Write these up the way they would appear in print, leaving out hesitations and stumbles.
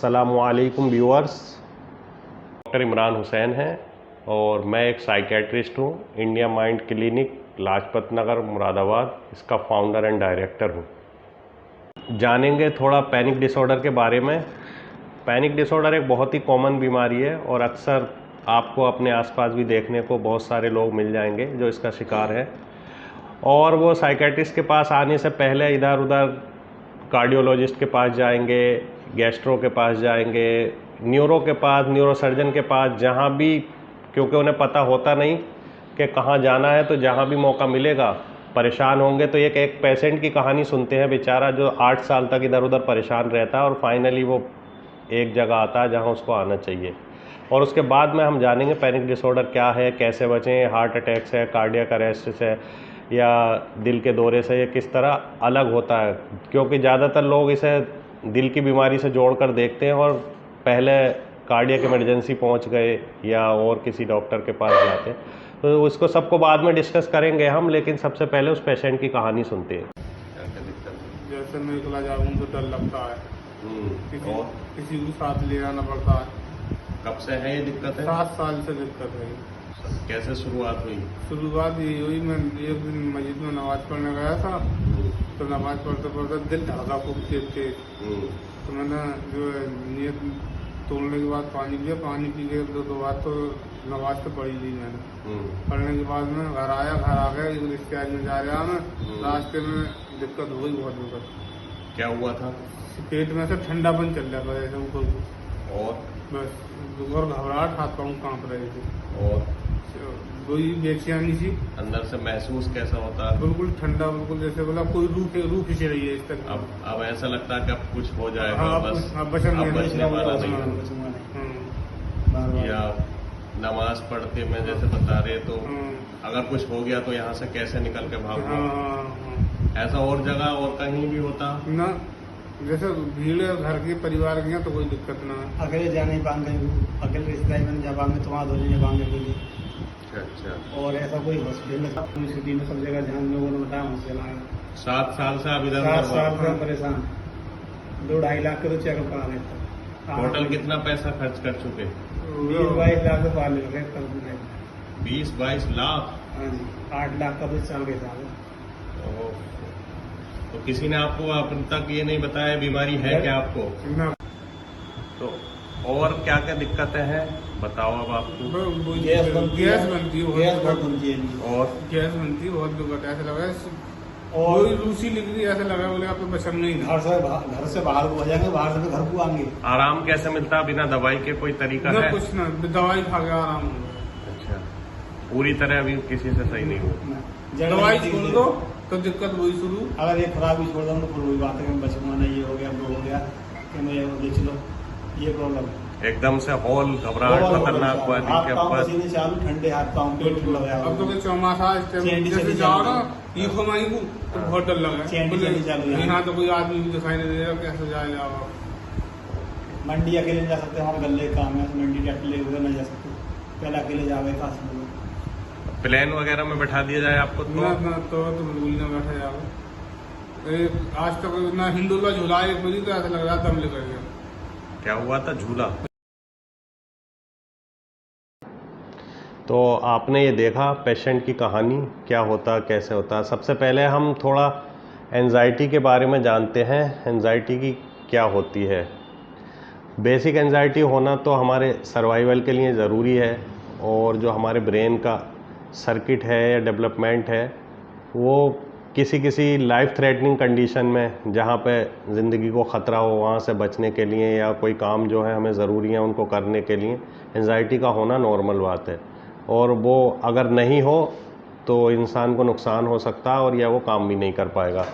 अस्सलामुअलैकुम viewers, doctor Imran Hussain हैं और मैं एक साइकेट्रिस्ट हूँ। India mind clinic Lajpat Nagar Moradabad, इसका फाउंडर एंड डायरेक्टर हूँ। जानेंगे थोड़ा पैनिक डिसऑर्डर के बारे में। पैनिक डिसऑर्डर एक बहुत ही कॉमन बीमारी है और अक्सर आपको अपने आसपास भी देखने को बहुत सारे लोग मिल जाएंगे जो इसका शिकार है। और वो साइकेट्रिस्ट के पास आने से पहले इधर उधर कार्डियोलॉजिस्ट के पास जाएंगे, गैस्ट्रो के पास जाएंगे, न्यूरो के पास, न्यूरोसर्जन के पास, जहाँ भी, क्योंकि उन्हें पता होता नहीं कि कहाँ जाना है, तो जहाँ भी मौका मिलेगा परेशान होंगे। तो एक पेशेंट की कहानी सुनते हैं, बेचारा जो 8 साल तक इधर उधर परेशान रहता है और फाइनली वो एक जगह आता है जहाँ उसको आना चाहिए। और उसके बाद में हम जानेंगे पैनिक डिसऑर्डर क्या है, कैसे बचें, हार्ट अटैक से, कार्डियक अरेस्ट से या दिल के दौरे से ये किस तरह अलग होता है। क्योंकि ज़्यादातर लोग इसे दिल की बीमारी से जोड़कर देखते हैं और पहले कार्डियक इमरजेंसी पहुंच गए या और किसी डॉक्टर के पास जाते हैं। तो उसको सबको बाद में डिस्कस करेंगे हम, लेकिन सबसे पहले उस पेशेंट की कहानी सुनते हैं। जैसे मैं निकला जाऊँ तो डर लगता है, किसी को साथ ले जाना पड़ता है। कब से है ये दिक्कत है? 7 साल से दिक्कत है। कैसे शुरुआत हुई? शुरुआत यही हुई, मैं एक दिन मस्जिद में नमाज पढ़ने गया था, तो नमाज पढ़ते पढ़ते दिल धड़का खूब तेज। तो मैंने जो है नियत तोड़ने के बाद पानी पिया, पानी पी के दो बार तो नमाज तो पढ़ी ली मैंने। पढ़ने के बाद मैं घर आया, घर आ गया, एक रिश्तेदार में जा रहा मैं, रास्ते में दिक्कत हो गई, बहुत दिक्कत। क्या हुआ था? पेट में से ठंडापन चल रहा था ऐसे ऊपर, और बस और घबराहट, हाथ पाँव कांप रहे थे और कोई बेचैनी सी अंदर से महसूस कैसा होता है? बिल्कुल ठंडा, बिल्कुल जैसे बोला कोई रूह खींच रही है इस तक। अब ऐसा लगता है कि अब कुछ हो जाएगा। हाँ, बस अब बचने वाला नहीं है। या नमाज पढ़ते में जैसे बता रहे, तो अगर कुछ हो गया तो यहाँ से कैसे निकल के भागो? ऐसा और जगह और कहीं भी होता ना, जैसे भीड़ है घर के परिवार की तो कोई दिक्कत ना है। अकेले जाने पाएंगे, अकेले रिश्तेदारी में जा पाएंगे तो वहाँ धो लेने पाएंगे के लिए। अच्छा। और ऐसा कोई हॉस्पिटल में सिटी में सब जगह ध्यान लोगों ने बताया हॉस्पिटल आए। 7 साल से आप इधर? 7 साल से परेशान, 2-2.5 लाख के तो चेकअप करा लेते। टोटल कितना पैसा खर्च कर चुके? 20-22 लाख तो पार ले गए। 20-22 लाख? हाँ जी, 8 लाख का तो साल के साथ। तो किसी ने आपको अब तक ये नहीं बताया बीमारी है क्या आपको? तो और क्या क्या दिक्कतें हैं बताओ अब आपको। गैस बनती है, बहुत बनती है, और गैस बनती है, बहुत दिक्कत ऐसा लगा और रूसी लिख रही, ऐसा लगा बोले आप तो बचन नहीं। घर से बाहर को जाएंगे, बाहर से घर को आएंगे। आराम कैसे मिलता है बिना दवाई के? कोई तरीका है? कुछ ना, दवाई खा के आराम। अच्छा, पूरी तरह अभी किसी से सही नहीं हुआ? दवाई छोड़ दो तो दिक्कत वही शुरू। अगर ये खराबी छोड़ दो तो फिर वही बात है कि बचपना ये हो गया, वो हो गया कि मैं ये चलो, ये प्रॉब्लम है। एकदम से हॉल, घबराहट, खतरनाक हुआ? चालू, ठंडे हाथ पाँव पेट लगा। अब तो चौमासा जैसे जाओ ना ये कमाई को तो बहुत डर लगा। यहाँ तो कोई आदमी भी दिखाई नहीं दे रहा, कैसे जाएगा? मंडी अकेले जा सकते हैं, हम गले काम है, मंडी अकेले हुए नहीं जा सकते, पहले अकेले जावे कहा। प्लेन वगैरह में बैठा दिया जाए आपको? तो बिल्कुल ना बैठा जाए। आज तक ना हिंदुला झूला एक बजी, तो ऐसा लग रहा था दम लेकर गया। क्या हुआ था? झूला? तो आपने ये देखा पेशेंट की कहानी, क्या होता कैसे होता। सबसे पहले हम थोड़ा एंजाइटी के बारे में जानते हैं। एंजाइटी की क्या होती है? बेसिक एंजाइटी होना तो हमारे सर्वाइवल के लिए ज़रूरी है, और जो हमारे ब्रेन का सर्किट है या डेवलपमेंट है, वो किसी लाइफ थ्रेटनिंग कंडीशन में, जहाँ पे ज़िंदगी को ख़तरा हो, वहाँ से बचने के लिए या कोई काम जो है हमें ज़रूरी है उनको करने के लिए एंजाइटी का होना नॉर्मल बात है। और वो अगर नहीं हो तो इंसान को नुकसान हो सकता है और या वो काम भी नहीं कर पाएगा।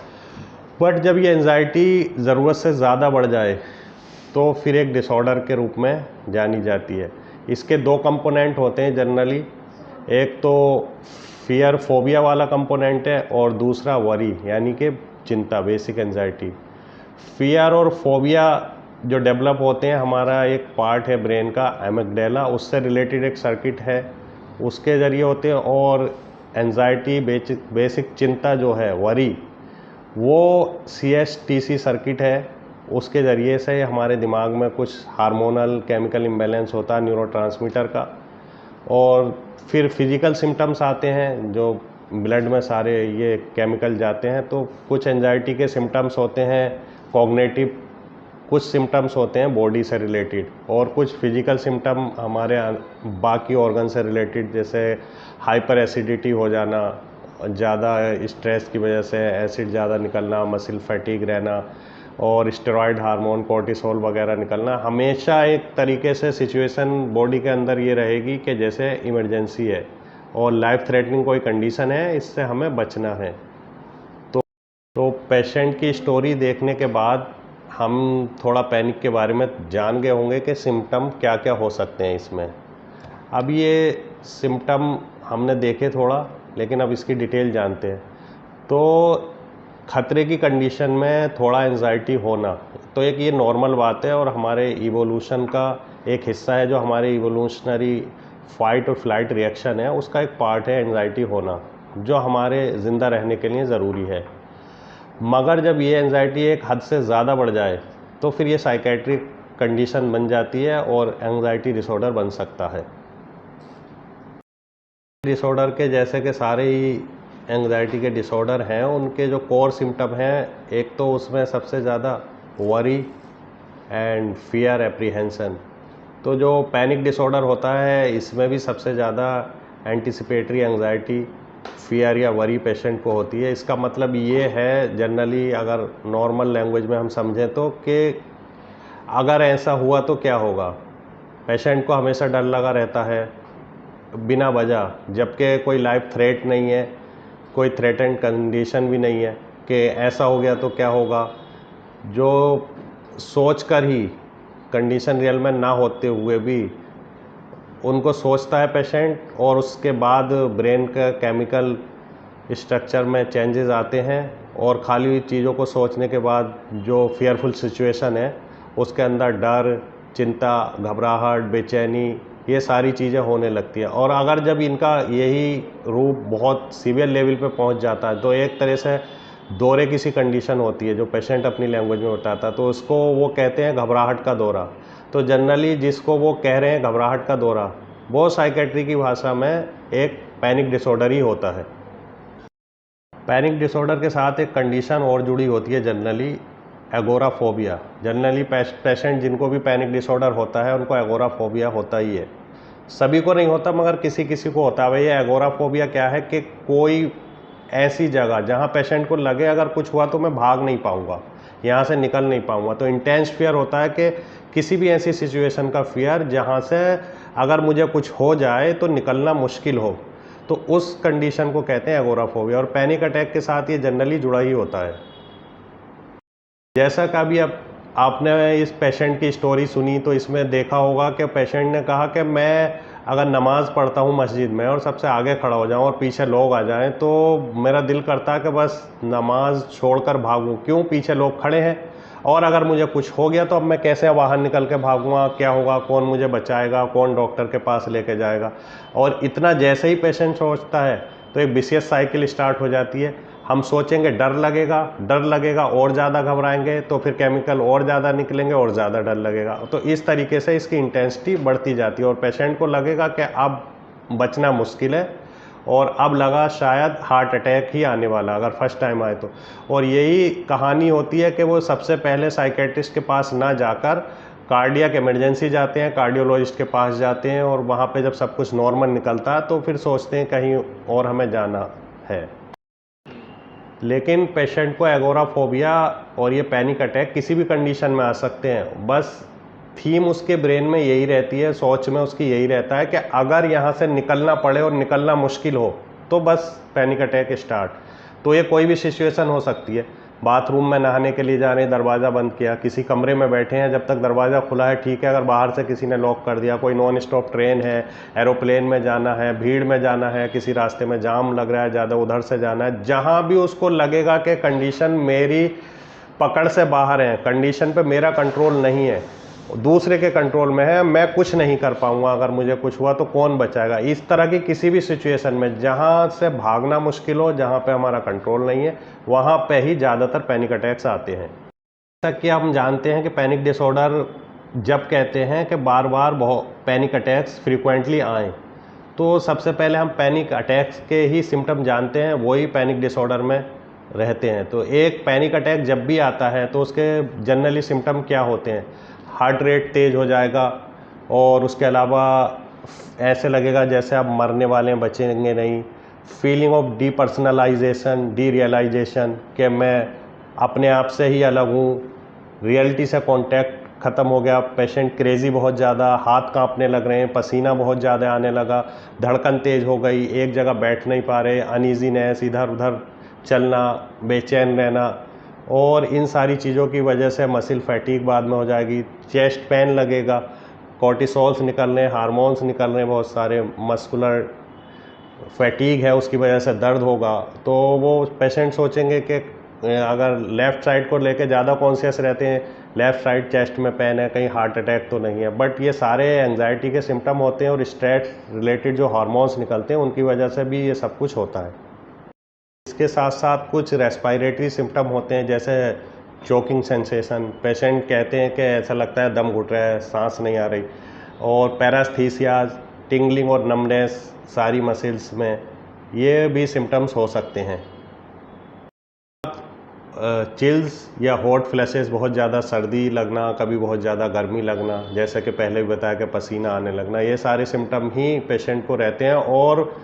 बट जब ये एंजाइटी ज़रूरत से ज़्यादा बढ़ जाए तो फिर एक डिसऑर्डर के रूप में जानी जाती है। इसके 2 कंपोनेंट होते हैं जनरली। एक तो फियर फोबिया वाला कंपोनेंट है और दूसरा वरी यानी कि चिंता, बेसिक एंजाइटी। फियर और फोबिया जो डेवलप होते हैं, हमारा एक पार्ट है ब्रेन का एमिगडाला, उससे रिलेटेड एक सर्किट है, उसके ज़रिए होते हैं। और एंजाइटी, बेसिक चिंता जो है, वरी, वो CSTC सर्किट है, उसके ज़रिए से हमारे दिमाग में कुछ हार्मोनल केमिकल इम्बैलेंस होता है न्यूरोट्रांसमीटर का, और फिर फिज़िकल सिम्टम्स आते हैं जो ब्लड में सारे ये केमिकल जाते हैं। तो कुछ एंजाइटी के सिम्टम्स होते हैं कॉग्निटिव, कुछ सिम्टम्स होते हैं बॉडी से रिलेटेड, और कुछ फिजिकल सिम्टम हमारे बाकी ऑर्गन से रिलेटेड, जैसे हाइपर एसिडिटी हो जाना, ज़्यादा स्ट्रेस की वजह से एसिड ज़्यादा निकलना, मसल फैटिग रहना, और स्टेरॉयड हार्मोन कोर्टिसोल वगैरह निकलना। हमेशा एक तरीके से सिचुएशन बॉडी के अंदर ये रहेगी कि जैसे इमरजेंसी है और लाइफ थ्रेटनिंग कोई कंडीशन है, इससे हमें बचना है। तो पेशेंट की स्टोरी देखने के बाद हम थोड़ा पैनिक के बारे में जान गए होंगे कि सिम्टम क्या क्या हो सकते हैं इसमें। अब ये सिम्टम हमने देखे थोड़ा, लेकिन अब इसकी डिटेल जानते हैं। तो खतरे की कंडीशन में थोड़ा एंजाइटी होना तो एक ये नॉर्मल बात है, और हमारे इवोल्यूशन का एक हिस्सा है, जो हमारे इवोल्यूशनरी फाइट और फ्लाइट रिएक्शन है उसका एक पार्ट है एंजाइटी होना, जो हमारे ज़िंदा रहने के लिए ज़रूरी है। मगर जब ये एंजाइटी एक हद से ज़्यादा बढ़ जाए तो फिर ये साइकेट्रिक कंडीशन बन जाती है और एंजाइटी डिसऑर्डर बन सकता है। डिसऑर्डर के जैसे कि सारे ही एंजाइटी के डिसऑर्डर हैं, उनके जो कोर सिम्टम हैं, एक तो उसमें सबसे ज़्यादा वरी एंड फियर एप्रीहेंशन। तो जो पैनिक डिसऑर्डर होता है इसमें भी सबसे ज़्यादा एंटिसिपेटरी एंजाइटी, फियर या वरी पेशेंट को होती है। इसका मतलब ये है, जनरली अगर नॉर्मल लैंग्वेज में हम समझें तो, कि अगर ऐसा हुआ तो क्या होगा। पेशेंट को हमेशा डर लगा रहता है बिना वजह, जबकि कोई लाइफ थ्रेट नहीं है, कोई थ्रेटेंड कंडीशन भी नहीं है कि ऐसा हो गया तो क्या होगा। जो सोचकर ही कंडीशन रियल में ना होते हुए भी उनको सोचता है पेशेंट, और उसके बाद ब्रेन का केमिकल स्ट्रक्चर में चेंजेस आते हैं, और खाली हुई चीज़ों को सोचने के बाद जो फियरफुल सिचुएशन है उसके अंदर डर, चिंता, घबराहट, बेचैनी, ये सारी चीज़ें होने लगती हैं। और अगर जब इनका यही रूप बहुत सीवियर लेवल पे पहुंच जाता है तो एक तरह से दौरे की सी कंडीशन होती है, जो पेशेंट अपनी लैंग्वेज में बताता है, तो उसको वो कहते हैं घबराहट का दौरा। तो जनरली जिसको वो कह रहे हैं घबराहट का दौरा, वो साइकेट्री की भाषा में एक पैनिक डिसऑर्डर ही होता है। पैनिक डिसऑर्डर के साथ एक कंडीशन और जुड़ी होती है, जनरली एगोराफोबिया। जनरली पेशेंट जिनको भी पैनिक डिसऑर्डर होता है उनको एगोराफोबिया होता ही है। सभी को नहीं होता, मगर किसी किसी को होता है। भाई, ये एगोराफोबिया क्या है कि कोई ऐसी जगह जहाँ पेशेंट को लगे अगर कुछ हुआ तो मैं भाग नहीं पाऊँगा, यहाँ से निकल नहीं पाऊँगा। तो इंटेंस फियर होता है कि किसी भी ऐसी सिचुएशन का फियर जहाँ से अगर मुझे कुछ हो जाए तो निकलना मुश्किल हो, तो उस कंडीशन को कहते हैं एगोराफोबिया। और पैनिक अटैक के साथ ये जनरली जुड़ा ही होता है। जैसा कि अभी अब आपने इस पेशेंट की स्टोरी सुनी तो इसमें देखा होगा कि पेशेंट ने कहा कि मैं अगर नमाज़ पढ़ता हूँ मस्जिद में और सबसे आगे खड़ा हो जाऊँ और पीछे लोग आ जाएं तो मेरा दिल करता है कि बस नमाज छोड़कर भागूं। क्यों? पीछे लोग खड़े हैं, और अगर मुझे कुछ हो गया तो अब मैं कैसे बाहर निकल के भागूंगा, क्या होगा, कौन मुझे बचाएगा, कौन डॉक्टर के पास लेके जाएगा। और इतना जैसे ही पेशेंट सोचता है तो एक विशियस साइकिल स्टार्ट हो जाती है। हम सोचेंगे डर लगेगा और ज़्यादा घबराएंगे, तो फिर केमिकल और ज़्यादा निकलेंगे और ज़्यादा डर लगेगा। तो इस तरीके से इसकी इंटेंसिटी बढ़ती जाती है और पेशेंट को लगेगा कि अब बचना मुश्किल है, और अब लगा शायद हार्ट अटैक ही आने वाला अगर फर्स्ट टाइम आए तो। और यही कहानी होती है कि वो सबसे पहले साइकेट्रिस्ट के पास ना जाकर कार्डियक इमरजेंसी जाते हैं, कार्डियोलॉजिस्ट के पास जाते हैं, और वहाँ पे जब सब कुछ नॉर्मल निकलता है तो फिर सोचते हैं कहीं और हमें जाना है। लेकिन पेशेंट को एगोराफोबिया और ये पैनिक अटैक किसी भी कंडीशन में आ सकते हैं। बस थीम उसके ब्रेन में यही रहती है, सोच में उसकी यही रहता है कि अगर यहाँ से निकलना पड़े और निकलना मुश्किल हो तो बस पैनिक अटैक स्टार्ट। तो ये कोई भी सिचुएशन हो सकती है। बाथरूम में नहाने के लिए जा रहे हैं, दरवाज़ा बंद किया, किसी कमरे में बैठे हैं, जब तक दरवाज़ा खुला है ठीक है, अगर बाहर से किसी ने लॉक कर दिया, कोई नॉन स्टॉप ट्रेन है, एरोप्लेन में जाना है, भीड़ में जाना है, किसी रास्ते में जाम लग रहा है ज़्यादा, उधर से जाना है, जहाँ भी उसको लगेगा कि कंडीशन मेरी पकड़ से बाहर है, कंडीशन पे मेरा कंट्रोल नहीं है, दूसरे के कंट्रोल में है, मैं कुछ नहीं कर पाऊंगा, अगर मुझे कुछ हुआ तो कौन बचाएगा, इस तरह की किसी भी सिचुएशन में जहां से भागना मुश्किल हो, जहां पे हमारा कंट्रोल नहीं है, वहां पे ही ज़्यादातर पैनिक अटैक्स आते हैं। जैसा कि हम जानते हैं कि पैनिक डिसऑर्डर जब कहते हैं कि बार बार बहुत पैनिक अटैक्स फ्रीक्वेंटली आएँ, तो सबसे पहले हम पैनिक अटैक्स के ही सिम्टम जानते हैं, वही पैनिक डिसऑर्डर में रहते हैं। तो एक पैनिक अटैक जब भी आता है तो उसके जनरली सिम्टम क्या होते हैं? हार्ट रेट तेज़ हो जाएगा और उसके अलावा ऐसे लगेगा जैसे आप मरने वाले हैं, बचेंगे नहीं। फीलिंग ऑफ डीपर्सनलाइजेशन, डीरियलाइजेशन कि मैं अपने आप से ही अलग हूँ, रियलिटी से कांटेक्ट ख़त्म हो गया। पेशेंट क्रेज़ी बहुत ज़्यादा, हाथ कांपने लग रहे हैं, पसीना बहुत ज़्यादा आने लगा, धड़कन तेज़ हो गई, एक जगह बैठ नहीं पा रहे, अनईजीनेस, इधर उधर चलना, बेचैन रहना, और इन सारी चीज़ों की वजह से मसल फैटीग बाद में हो जाएगी। चेस्ट पेन लगेगा, कॉर्टिसोल्स निकल रहे हैं, हार्मोन्स निकल रहे हैं बहुत सारे, मस्कुलर फैटीग है उसकी वजह से दर्द होगा। तो वो पेशेंट सोचेंगे कि अगर लेफ़्ट साइड को लेके ज़्यादा कॉन्शियस रहते हैं, लेफ़्ट साइड चेस्ट में पेन है, कहीं हार्ट अटैक तो नहीं है। बट ये सारे एंग्जाइटी के सिम्टम होते हैं और स्ट्रेस रिलेटेड जो हार्मोन्स निकलते हैं उनकी वजह से भी ये सब कुछ होता है। इसके साथ साथ कुछ रेस्पिरेटरी सिम्टम होते हैं, जैसे चोकिंग सेंसेशन, पेशेंट कहते हैं कि ऐसा लगता है दम घुट रहा है, सांस नहीं आ रही, और पैरास्थीसियाज, टिंगलिंग और नमनेस सारी मसल्स में, ये भी सिम्टम्स हो सकते हैं। चिल्स या हॉट फ्लैशेस, बहुत ज़्यादा सर्दी लगना, कभी बहुत ज़्यादा गर्मी लगना, जैसे कि पहले भी बताया कि पसीना आने लगना, ये सारे सिम्टम ही पेशेंट को रहते हैं। और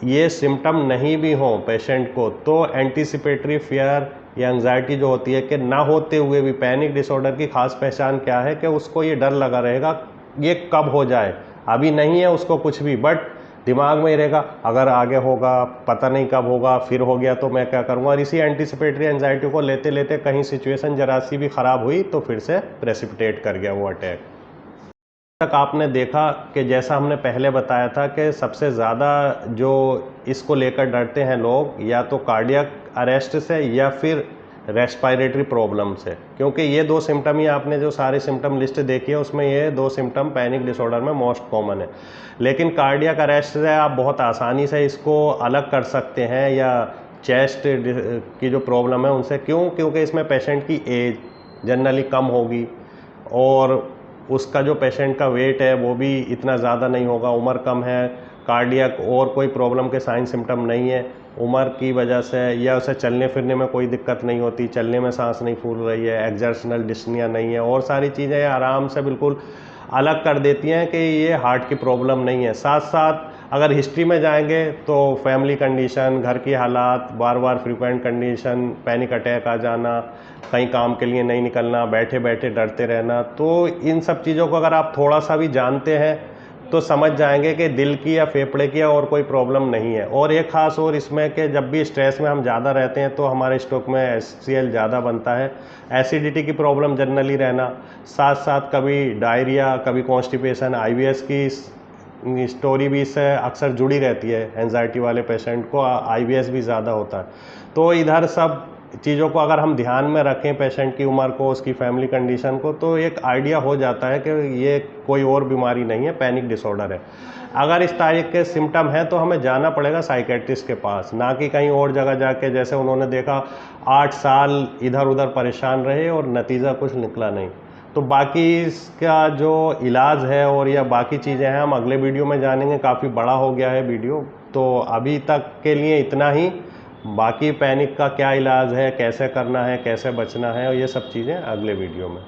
ये सिम्टम नहीं भी हों पेशेंट को तो एंटीसिपेटरी फियर या एंग्जाइटी जो होती है कि ना होते हुए भी, पैनिक डिसऑर्डर की खास पहचान क्या है कि उसको ये डर लगा रहेगा ये कब हो जाए, अभी नहीं है उसको कुछ भी, बट दिमाग में ही रहेगा अगर आगे होगा, पता नहीं कब होगा, फिर हो गया तो मैं क्या करूँगा। और इसी एंटीसिपेटरी एंग्जाइटी को लेते लेते कहीं सिचुएशन जरा सी भी ख़राब हुई तो फिर से प्रेसिपिटेट कर गया वो अटैक। तक आपने देखा कि जैसा हमने पहले बताया था कि सबसे ज़्यादा जो इसको लेकर डरते हैं लोग, या तो कार्डियक अरेस्ट से या फिर रेस्पिरेटरी प्रॉब्लम से, क्योंकि ये दो सिम्टम ही आपने जो सारे सिम्टम लिस्ट देखी है उसमें ये दो सिम्टम पैनिक डिसऑर्डर में मोस्ट कॉमन है। लेकिन कार्डियक अरेस्ट से आप बहुत आसानी से इसको अलग कर सकते हैं, या चेस्ट की जो प्रॉब्लम है उनसे। क्योंकि इसमें पेशेंट की एज जनरली कम होगी और उसका जो पेशेंट का वेट है वो भी इतना ज़्यादा नहीं होगा, उम्र कम है, कार्डियक और कोई प्रॉब्लम के साइन सिम्टम नहीं है उम्र की वजह से, या उसे चलने फिरने में कोई दिक्कत नहीं होती, चलने में सांस नहीं फूल रही है, एक्सर्शनल डिस्निया नहीं है, और सारी चीज़ें आराम से बिल्कुल अलग कर देती हैं कि ये हार्ट की प्रॉब्लम नहीं है। साथ साथ अगर हिस्ट्री में जाएंगे तो फैमिली कंडीशन, घर की हालात, बार बार फ्रीक्वेंट कंडीशन, पैनिक अटैक आ जाना, कहीं काम के लिए नहीं निकलना, बैठे बैठे डरते रहना, तो इन सब चीज़ों को अगर आप थोड़ा सा भी जानते हैं तो समझ जाएंगे कि दिल की या फेफड़े की और कोई प्रॉब्लम नहीं है। और एक ख़ास और इसमें कि जब भी स्ट्रेस में हम ज़्यादा रहते हैं तो हमारे स्टोक में HCl ज़्यादा बनता है, एसिडिटी की प्रॉब्लम जनरली रहना, साथ साथ कभी डायरिया, कभी कॉन्स्टिपेशन, IBS की स्टोरी भी इससे अक्सर जुड़ी रहती है। एंजाइटी वाले पेशेंट को IBS भी ज़्यादा होता है। तो इधर सब चीज़ों को अगर हम ध्यान में रखें, पेशेंट की उम्र को, उसकी फैमिली कंडीशन को, तो एक आइडिया हो जाता है कि ये कोई और बीमारी नहीं है, पैनिक डिसऑर्डर है। अगर इस तरह के सिम्टम हैं तो हमें जाना पड़ेगा साइकेट्रिस्ट के पास, ना कि कहीं और जगह जाके, जैसे उन्होंने देखा 8 साल इधर उधर परेशान रहे और नतीजा कुछ निकला नहीं। तो बाकी इसका जो इलाज है और या बाकी चीज़ें हैं हम अगले वीडियो में जानेंगे, काफ़ी बड़ा हो गया है वीडियो, तो अभी तक के लिए इतना ही। बाकी पैनिक का क्या इलाज है, कैसे करना है, कैसे बचना है, और ये सब चीज़ें अगले वीडियो में।